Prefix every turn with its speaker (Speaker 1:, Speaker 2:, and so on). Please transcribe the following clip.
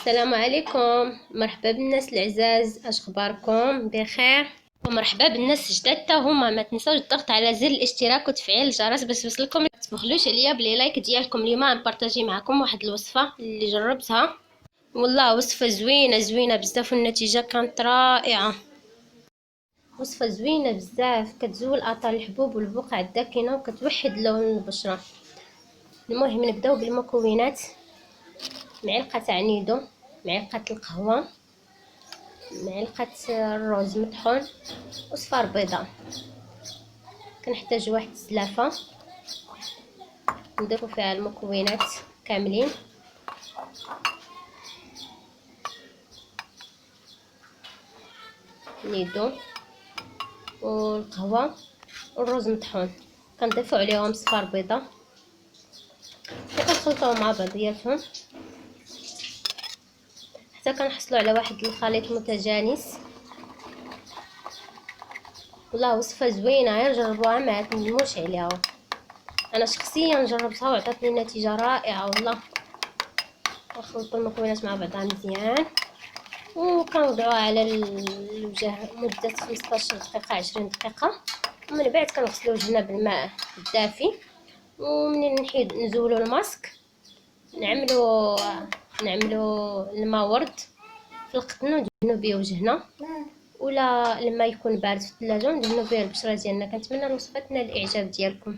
Speaker 1: السلام عليكم، مرحبا بالناس العزاز، اش اخباركم؟ بخير. ومرحبا بالناس الجداد هما. ما تنساوش الضغط على زر الاشتراك وتفعيل الجرس باش يوصلكم. ما تبخلوش عليا بلي لايك ديالكم. اليوم غنبارطاجي معكم واحد الوصفه اللي جربتها، والله وصفه زوينه بزاف والنتيجه كانت رائعه. وصفه زوينه بزاف، كتزول اثار الحبوب والبقع الداكنه وكتوحد لون البشره. المهم نبداو بالمكونات. معلقه عنيدو، معلقه القهوه، معلقه الروز مطحون، وصفار بيضاء. كنحتاج واحد الزلافه نضيفو فيها المكونات كاملين، نيدو والقهوه والروز مطحون. كنضيفو عليهم صفار بيضاء، كنخلطوهم مع بعضياتهم حتى كنحصلوا على واحد الخليط متجانس. والله وصفه زوينه، غير جربوها ما تندموش عليها. انا شخصيا جربتها وعطاتني نتيجه رائعه والله. نخلطوا المكونات مع بعضها مزيان وكنوضعوها على الوجه مده 15 دقيقه 20 دقيقه، ومن بعد كنغسلوا وجهنا بالماء الدافي. ومنين نحيد نزولوا الماسك نعملوا الماء ورد في القطن وندهنوا به وجهنا، ولا الماء يكون بارد في الثلاجه وندهنوا به البشره ديالنا. كنتمنى الوصفه تنال الاعجاب ديالكم.